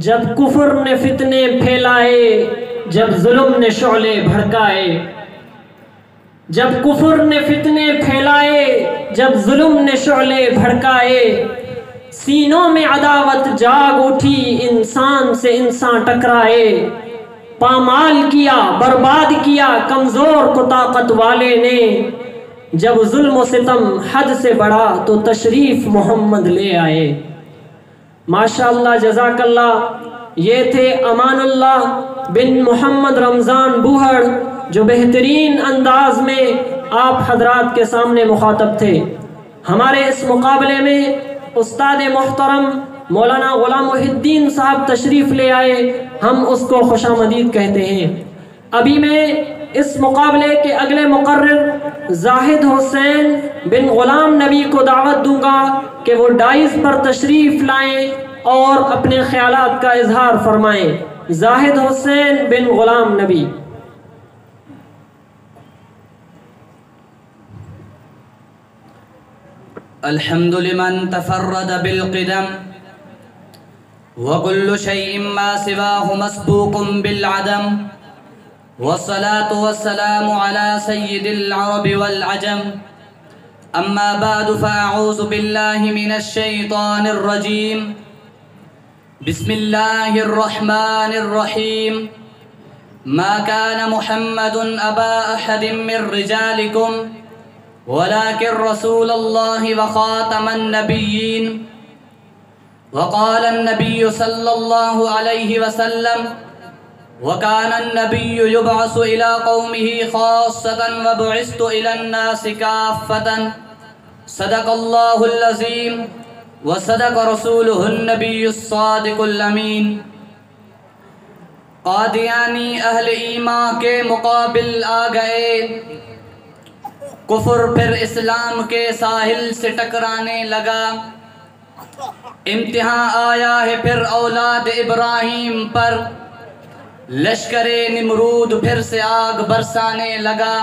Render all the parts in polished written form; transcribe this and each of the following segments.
جب کفر نے فتنے پھیلائے، جب ظلم نے شعلے بھڑکائے، جب کفر نے فتنے پھیلائے، جب ظلم نے شعلے بھڑکائے، سینوں میں عداوت جاگ اٹھی، انسان سے انسان ٹکرائے، پامال کیا برباد کیا کمزور کو طاقت والے نے، جب ظلم و ستم حد سے بڑھا تو تشریف محمد لے آئے۔ ماشاءاللہ، جزاک اللہ۔ یہ تھے امان اللہ بن محمد رمضان بوہڑ، جو بہترین انداز میں آپ حضرات کے سامنے مخاطب تھے۔ ہمارے اس مقابلے میں استاد محترم مولانا غلام محی الدین صاحب تشریف لے آئے، ہم اس کو خوش آمدید کہتے ہیں۔ ابھی میں اس مقابلے کے اگلے مقرر زاہد حسین بن غلام نبی کو دعوت دوں گا کہ وہ ڈائز پر تشریف لائیں اور اپنے خیالات کا اظہار فرمائیں۔ زاہد حسین بن غلام نبی۔ الحمد لمن تفرد بالقدم وكل شيء ما سواه مسبوق بالعدم، والصلاة والسلام على سيد العرب والعجم، أما بعد فأعوذ بالله من الشيطان الرجيم، بسم الله الرحمن الرحيم، ما كان محمد أبا أحد من رجالكم ولكن رسول الله وخاتم النبيين، وقال النبي صلى الله عليه وسلم، وكان النبي يبعث إلى قومه خاصة وبعثت إلى الناس كافة، صدق الله العظيم وصدق رسوله النبي الصادق الأمين۔ قادیانی اہل ایمان کے مقابل آ گئے، کفر پھر اسلام کے ساحل سے ٹکرانے لگا، امتحان آیا ہے پھر اولاد ابراہیم پر، لشکر نمرود پھر سے آگ برسانے لگا،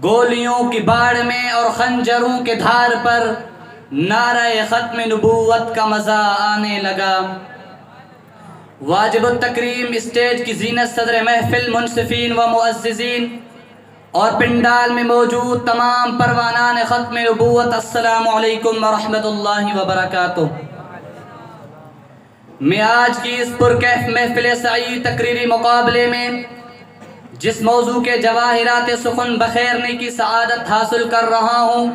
گولیوں کی باڑ میں اور خنجروں کے دھار پر نعرہ ختم نبوت کا مزہ آنے لگا۔ واجب التکریم اسٹیج کی زینت، صدر محفل، منصفین و معززین اور پنڈال میں موجود تمام پروانان ختم نبوت، السلام علیکم ورحمۃ اللہ وبرکاتہ۔ میں آج کی اس پرکیف محفل سعید تقریری مقابلے میں جس موضوع کے جواہرات سخن بخیرنے کی سعادت حاصل کر رہا ہوں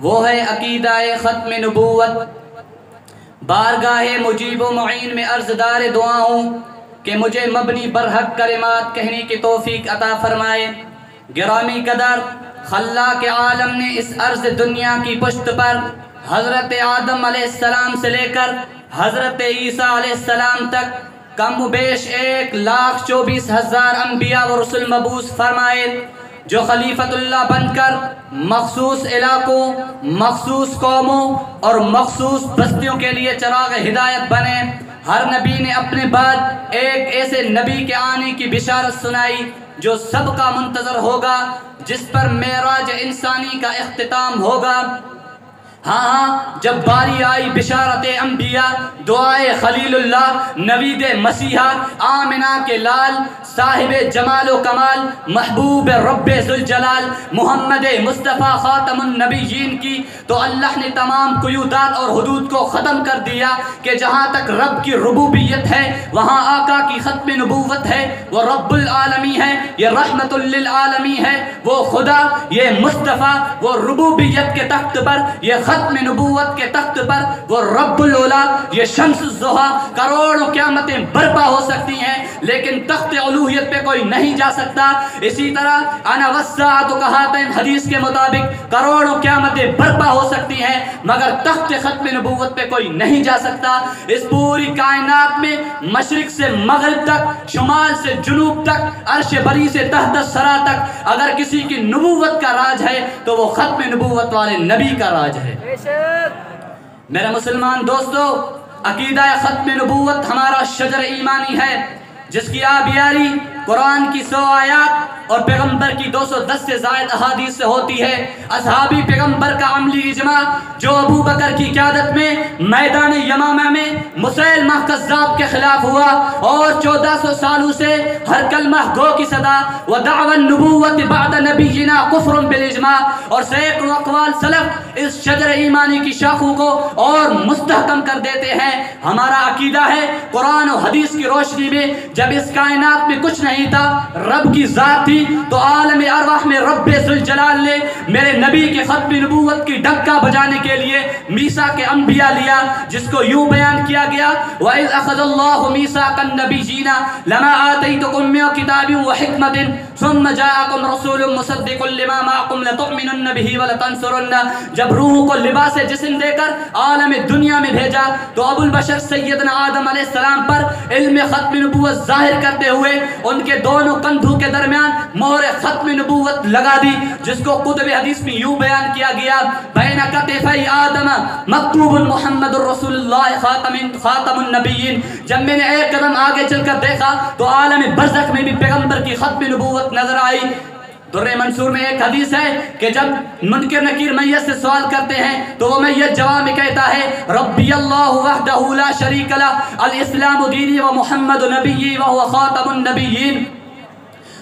وہ ہے عقیدہ ختم نبوت۔ بارگاہ مجیب و معین میں عرضدار دعا ہوں کہ مجھے مبنی برحق کلمات کہنے کی توفیق عطا فرمائے۔ گرامی قدر، خلاق عالم نے اس عرض دنیا کی پشت پر حضرت آدم علیہ السلام سے لے کر حضرت عیسیٰ علیہ السلام تک کم و بیش 1,24,000 انبیاء و رسول مبعوث فرمائے، جو خلیفۃ اللہ بن کر مخصوص علاقوں، مخصوص قوموں اور مخصوص بستیوں کے لیے چراغ ہدایت بنے۔ ہر نبی نے اپنے بعد ایک ایسے نبی کے آنے کی بشارت سنائی جو سب کا منتظر ہوگا، جس پر معراج انسانی کا اختتام ہوگا۔ ہاں، جب باری آئی بشارت انبیاء، دعائے خلیل اللہ، نوید مسیحا، آمنہ کے لال، صاحب جمال و کمال، محبوب رب ذوالجلال، محمد مصطفیٰ خاتم النبیین کی، تو اللہ نے تمام قیودات اور حدود کو ختم کر دیا کہ جہاں تک رب کی ربوبیت ہے وہاں آقا کی ختم نبوت ہے۔ وہ رب العالمی ہے، یہ رحمت للعالمی ہے، وہ خدا، یہ مصطفیٰ، وہ ربوبیت کے تخت پر، یہ ختم نبوت کے تخت پر، وہ رب العلا، یہ شمس الضحیٰ۔ کروڑوں قیامتیں برپا ہو سکتی ہیں لیکن تخت الوہیت پہ کوئی نہیں جا سکتا۔ اسی طرح انا والساعۃ کہاتین حدیث کے مطابق کروڑوں قیامتیں برپا ہو سکتی ہیں مگر تخت ختم نبوت پہ کوئی نہیں جا سکتا۔ اس پوری کائنات میں مشرق سے مغرب تک، شمال سے جنوب تک، عرش بری سے تحت الثری تک اگر کسی کی نبوت کا راج ہے تو وہ ختم نبوت والے نبی کا راج ہے۔ میرے مسلمان دوستو، عقیدہ ختم نبوت ہمارا شجر ایمانی ہے جس کی آبیاری قرآن کی 100 آیات اور پیغمبر کی 210 سے زائد احادیث سے ہوتی ہے۔ اصحابی پیغمبر کا عملی اجماع جو ابو بکر کی قیادت میں میدان یمامہ میں مسیلمہ کذاب کے خلاف ہوا اور 1400 سالوں سے ہر کلمہ گو کی صدا ودعوى النبوت بعد نبینا کفر بالاجماع، اور سینکڑوں اقوال سلف اس شجر ایمانی کی شاخوں کو اور مستحکم کر دیتے ہیں۔ ہمارا عقیدہ ہے قرآن و حدیث کی روشنی میں جب اس کائنات میں کچھ نہیں تھا، رب کی ذات تھی، تو عالم ارواح میں رب ذوالجلال نے میرے نبی کے ختم نبوت کی ڈکا بجانے کے لیے میثاق کے انبیاء لیا، جس کو یوں بیان کیا گیا وَإِذْ أَخَذَ اللَّهُ مِيثَاقَ النَّبِيِّينَ لَمَا آتَيْتُكُم مِّن كِتَابٍ وَحِكْمَةٍ ثُمَّ جَاءَكُمْ رَسُولٌ مُصَدِّقٌ لِّمَا مَعَكُمْ لَتُؤْمِنُنَّ بِهِ وَلَتَنصُرُنَّ۔ جب روح کو لباس جسم دے کر عالم دنیا میں بھیجا تو ابو البشر سیدنا آدم علیہ السلام پر علم ختم نبوت ظاہر کرتے ہوئے ان کے دونوں کندھوں کے درمیان مہر ختم نبوت لگا دی، جس کو قطب حدیث میں یوں بیان کیا گیا بین کتفی آدم مکتوب محمد الرسول اللہ خاتم النبیین۔ جب میں نے ایک قدم آگے چل کر دیکھا تو عالم برزخ میں بھی پیغمبر کی ختم نبوت نظر آئی۔ در منصور میں ایک حدیث ہے کہ جب منکر نکیر میت سے سوال کرتے ہیں تو وہ میت جواب میں کہتا ہے ربی اللہ وحدہ لا شریک لہ الاسلام دینی و محمد نبی وہو خاتم النبیین۔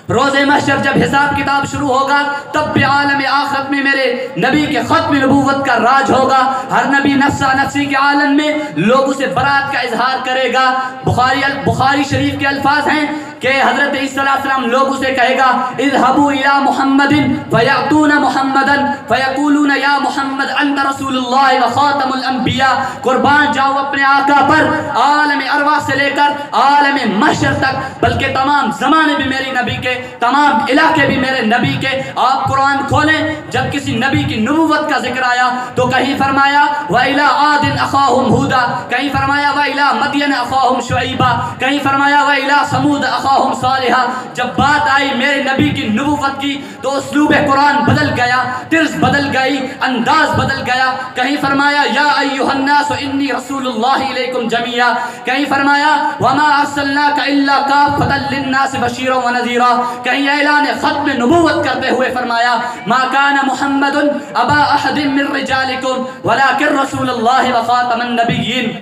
روز محشر جب حساب کتاب شروع ہوگا تب بھی عالم آخرت میں میرے نبی کے ختم نبوت کا راج ہوگا۔ ہر نبی نفسا نفسی کے عالم میں لوگوں سے برات کا اظہار کرے گا۔ بخاری شریف کے الفاظ ہیں کہ حضرت عیسیٰ علیہ السلام لوگوں سے کہے گا اذهبوا الى محمد فیأتون محمدا فیقولون یا محمد انت رسول اللہ وخاتم الانبیاء۔ قربان جاؤ اپنے آقا پر، عالم ارواح سے لے کر عالم محشر تک، بلکہ تمام زمانے بھی میری نبی کے، تمام علاقے بھی میرے نبی کے۔ آپ قرآن کھولیں، جب کسی نبی کی نبوت کا ذکر آیا تو کہیں فرمایا وَإِلَىٰ عَادٍ أَخَاهُمْ هُودًا، کہیں فرمایا وَإِلَىٰ مَدْيَنَ أَخَاهُمْ شُعَيْبًا، کہیں فرمایا وَإِلَىٰ ثَمُودَ أَخَاهُمْ صَالِحًا۔ جب بات آئی میرے نبی کی نبوت کی تو اسلوب قرآن بدل گیا، طرز بدل گئی، انداز بدل گیا۔ کہیں فرمایا یا ایھا الناس انی رسول اللہ الیکم جمیعا، کہیں فرمایا وما ارسلناک الا کافۃ للناس بشیرا ونذیرا، کہیں اعلان ختم نبوت کرتے ہوئے فرمایا ما کان محمد ابا احد من رجالکم ولکن رسول اللہ وخاتم النبیین۔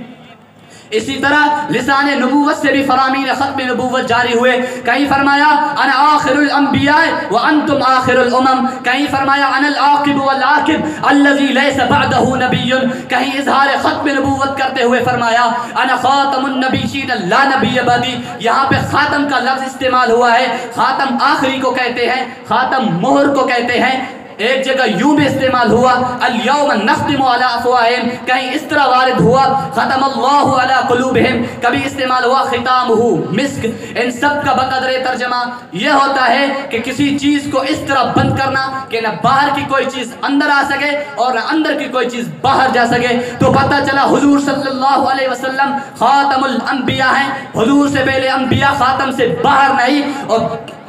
اسی طرح لسان نبوت سے بھی فرامین ختم نبوت جاری ہوئے۔ کہیں فرمایا انا آخر الانبیاء وانتم آخر الامم، کہیں فرمایا انا العاقب والعاقب الذی لیس بعدہ نبی، کہیں اظہار ختم نبوت کرتے ہوئے فرمایا انا خاتم النبیین لا نبی بعدی۔ یہاں پہ خاتم کا لفظ استعمال ہوا ہے، خاتم آخری کو کہتے ہیں، خاتم مہر کو کہتے ہیں۔ ایک جگہ یوں بھی استعمال ہوا الیوم نختم علی افواہہم، کہیں اس طرح وارد ہوا ختم اللہ علی قلوبہم، کبھی استعمال ہوا ختامہ مسک۔ ان سب کا بقدر ترجمہ یہ ہوتا ہے کہ کسی چیز کو اس طرح بند کرنا کہ نہ باہر کی کوئی چیز اندر آ سکے اور نہ اندر کی کوئی چیز باہر جا سکے۔ تو پتہ چلا حضور صلی اللہ علیہ وسلم خاتم الانبیاء ہیں، حضور سے پہلے انبیاء خاتم سے باہر نہیں،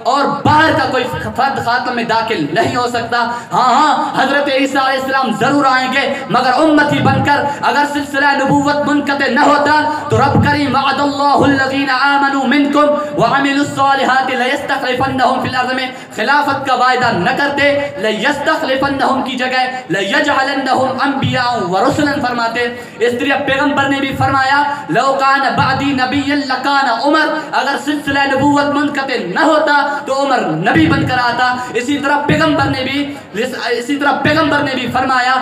اور باہر کا کوئی فرد خاتم میں داخل نہیں ہو سکتا۔ ہاں حضرت عیسیٰ علیہ السلام ضرور آئیں گے مگر امتی بن کر۔ اگر سلسلہ نبوت منقطع نہ ہوتا تو رب کریم وعد اللہ الذین آمنوا منکم وعملوا الصالحات لیستخلفنہم فی الارض میں خلافت کا وعدہ نہ کرتے، لیستخلفنہم کی جگہ لیجعلنہم انبیاء ورسلا فرماتے۔ اس طرح پیغمبر نے بھی فرمایا لو کان بعدی نبی لکان عمر، اگر سلسلہ نبوت منقطع نہ ہوتا تو عمر نبی بن کر آتا۔ اسی طرح پیغمبر نے بھی فرمایا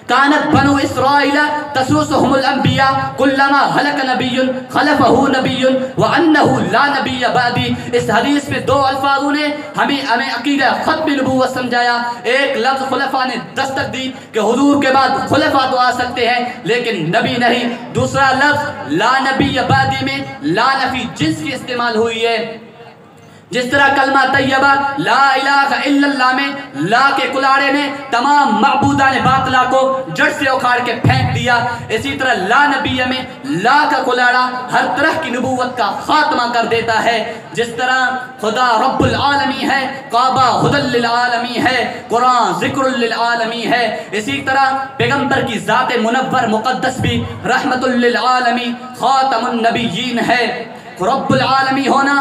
کانت بنو اسرائیل تسوسهم الانبیاء کلما ہلک نبی خلفہ نبی وانہ لا نبی بعدی۔ اس حدیث میں دو الفاظوں نے ہمیں عقیدہ ختم نبوت سمجھایا۔ ایک لفظ خلفاء نے دستک دی کہ حضور کے بعد خلفاء تو آ سکتے ہیں لیکن نبی نہیں۔ دوسرا لفظ لا نبی بعدی میں لا نفی جنس کی استعمال ہوئی ہے۔ جس طرح کلمہ طیبہ لا الہ الا اللہ میں لا کے کلاڑے نے تمام معبودان باطلہ کو جڑ سے اکھاڑ کے پھینک دیا، اسی طرح لا نبی میں لا کا کلاڑا ہر طرح کی نبوت کا خاتمہ کر دیتا ہے۔ جس طرح خدا رب العالمین ہے، کعبہ ہدی للعالمین ہے، قرآن ذکر للعالمین ہے، اسی طرح پیغمبر کی ذات منور مقدس بھی رحمت للعالمین خاتم النبیین ہے۔ رب العالمین ہونا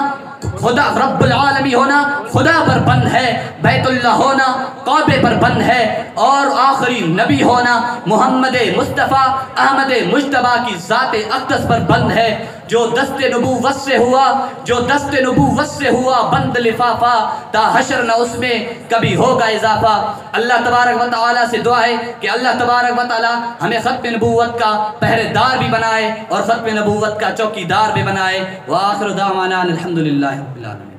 خدا رب العالمی ہونا خدا پر بند ہے، بیت اللہ ہونا کعبے پر بند ہے، اور آخری نبی ہونا محمد مصطفیٰ احمد مجتبیٰ کی ذات اقدس پر بند ہے، جو دست نبوت سے ہوا، جو دست نبوت سے ہوا بند لفافہ، تا حشر نہ اس میں کبھی ہوگا اضافہ۔ اللہ تبارک و تعالیٰ سے دعا ہے کہ اللہ تبارک و تعالیٰ ہمیں ختم نبوت کا پہرے دار بھی بنائے اور ختم نبوت کا چوکی دار بھی بنائے۔ وآخر دعوانا الحمدللہ رب العالمین۔